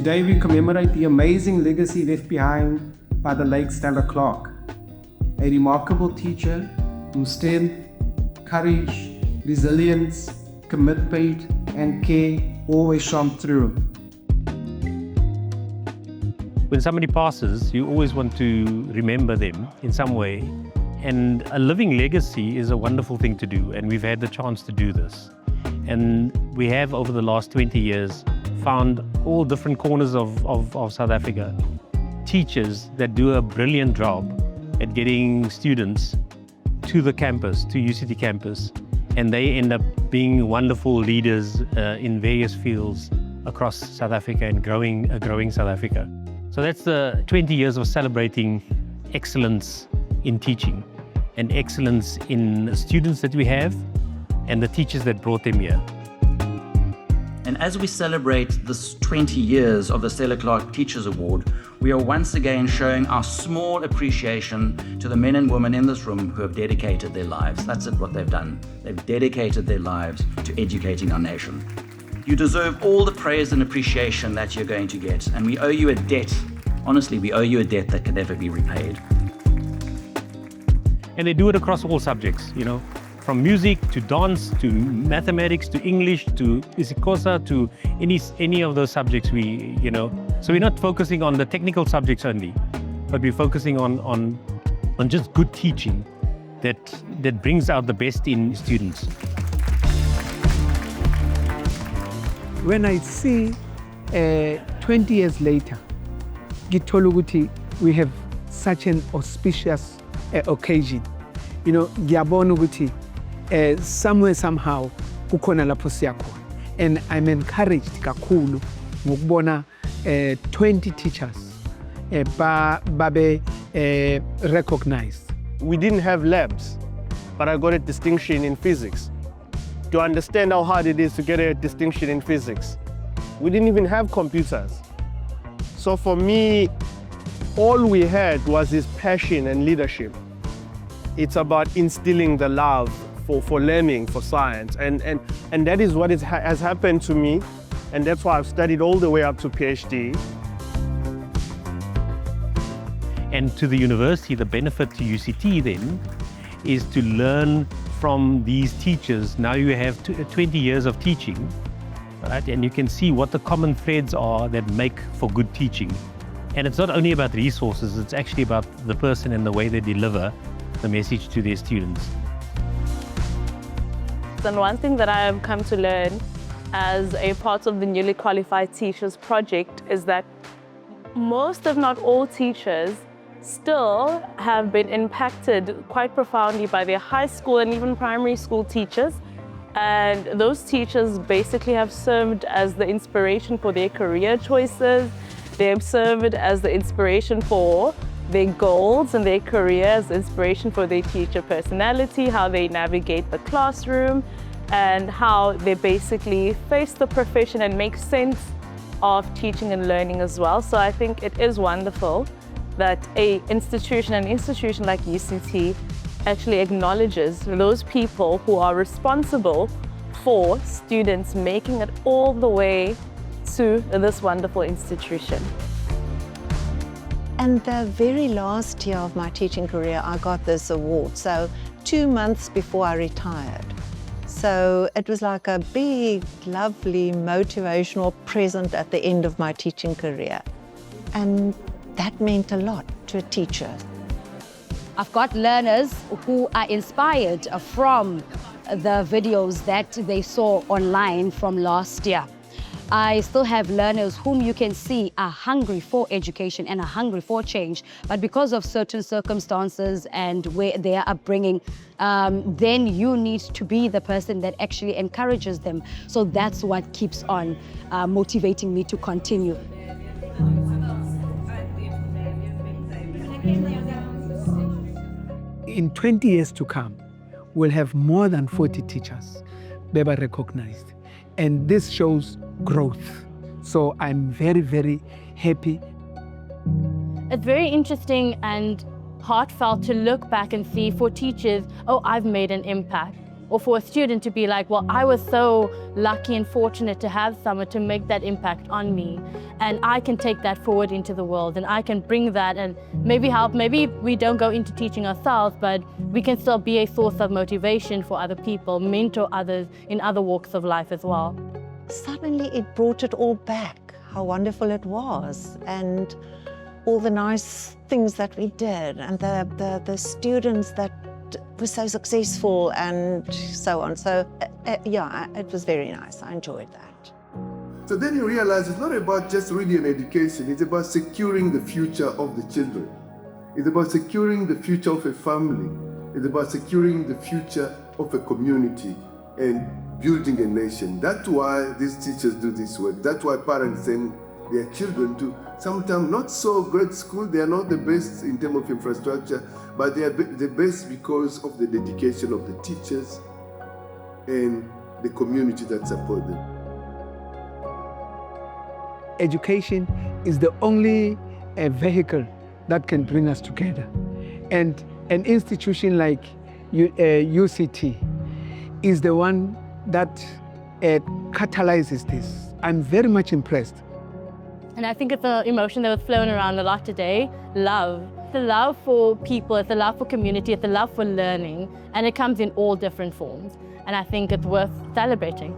Today we commemorate the amazing legacy left behind by the late Stella Clark, a remarkable teacher whose strength, courage, resilience, commitment, and care always shone through. When somebody passes, you always want to remember them in some way. And a living legacy is a wonderful thing to do, and we've had the chance to do this. And we have, over the last 20 years, found all different corners of South Africa, teachers that do a brilliant job at getting students to the campus, to UCT campus, and they end up being wonderful leaders in various fields across South Africa and growing South Africa. So that's the 20 years of celebrating excellence in teaching and excellence in the students that we have and the teachers that brought them here. And as we celebrate this 20 years of the Stella Clark Teachers Award, we are once again showing our small appreciation to the men and women in this room who have dedicated their lives. That's what they've done. They've dedicated their lives to educating our nation. You deserve all the praise and appreciation that you're going to get, and we owe you a debt. Honestly, we owe you a debt that can never be repaid. And they do it across all subjects, you know, from music to dance to mathematics to English to isiXhosa to any of those subjects so we're not focusing on the technical subjects only, but we're focusing on just good teaching that brings out the best in students. When I see 20 years later, ngithola ukuthi we have such an auspicious occasion. You know, ngiyabona ukuthi somewhere somehow kukhona lapho siyakhona, and I'm encouraged kakhulu ngokubona 20 teachers babe recognized. We didn't have labs, but I got a distinction in physics. To understand how hard it is to get a distinction in physics, we didn't even have computers. So for me, all we had was this passion and leadership. It's about instilling the love for learning, for science. And that is what has happened to me. And that's why I've studied all the way up to PhD. And to the university, the benefit to UCT then is to learn from these teachers. Now you have 20 years of teaching, right? And you can see what the common threads are that make for good teaching. And it's not only about resources, it's actually about the person and the way they deliver the message to their students. And one thing that I have come to learn as a part of the Newly Qualified Teachers Project is that most, if not all, teachers still have been impacted quite profoundly by their high school and even primary school teachers. And those teachers basically have served as the inspiration for their career choices. They have served as the inspiration for their goals and their careers, inspiration for their teacher personality, how they navigate the classroom, and how they basically face the profession and make sense of teaching and learning as well. So I think it is wonderful that an institution like UCT actually acknowledges those people who are responsible for students making it all the way to this wonderful institution. And the very last year of my teaching career, I got this award. So 2 months before I retired. So it was like a big, lovely, motivational present at the end of my teaching career. And that meant a lot to a teacher. I've got learners who are inspired from the videos that they saw online from last year. I still have learners whom you can see are hungry for education and are hungry for change, but because of certain circumstances and where their upbringing, then you need to be the person that actually encourages them. So that's what keeps on motivating me to continue. In 20 years to come, we'll have more than 40 teachers Beba recognized. And this shows growth. So I'm very, very happy. It's very interesting and heartfelt to look back and see for teachers, oh, I've made an impact. or for a student to be like, well, I was so lucky and fortunate to have someone to make that impact on me, and I can take that forward into the world, and I can bring that and maybe help. Maybe we don't go into teaching ourselves, but we can still be a source of motivation for other people, mentor others in other walks of life as well. Suddenly it brought it all back, how wonderful it was, and all the nice things that we did, and the students that were so successful and so on. So yeah, it was very nice. I enjoyed that. So then you realize it's not about just really an education, it's about securing the future of the children. It's about securing the future of a family. It's about securing the future of a community and building a nation. That's why these teachers do this work. That's why parents send their children to sometimes not so great school. They are not the best in terms of infrastructure, but they are the best because of the dedication of the teachers and the community that support them. Education is the only vehicle that can bring us together. And an institution like UCT is the one that catalyzes this. I'm very much impressed. And I think it's an emotion that was flown around a lot today, love. The love for people, it's the love for community, it's the love for learning, and it comes in all different forms. And I think it's worth celebrating.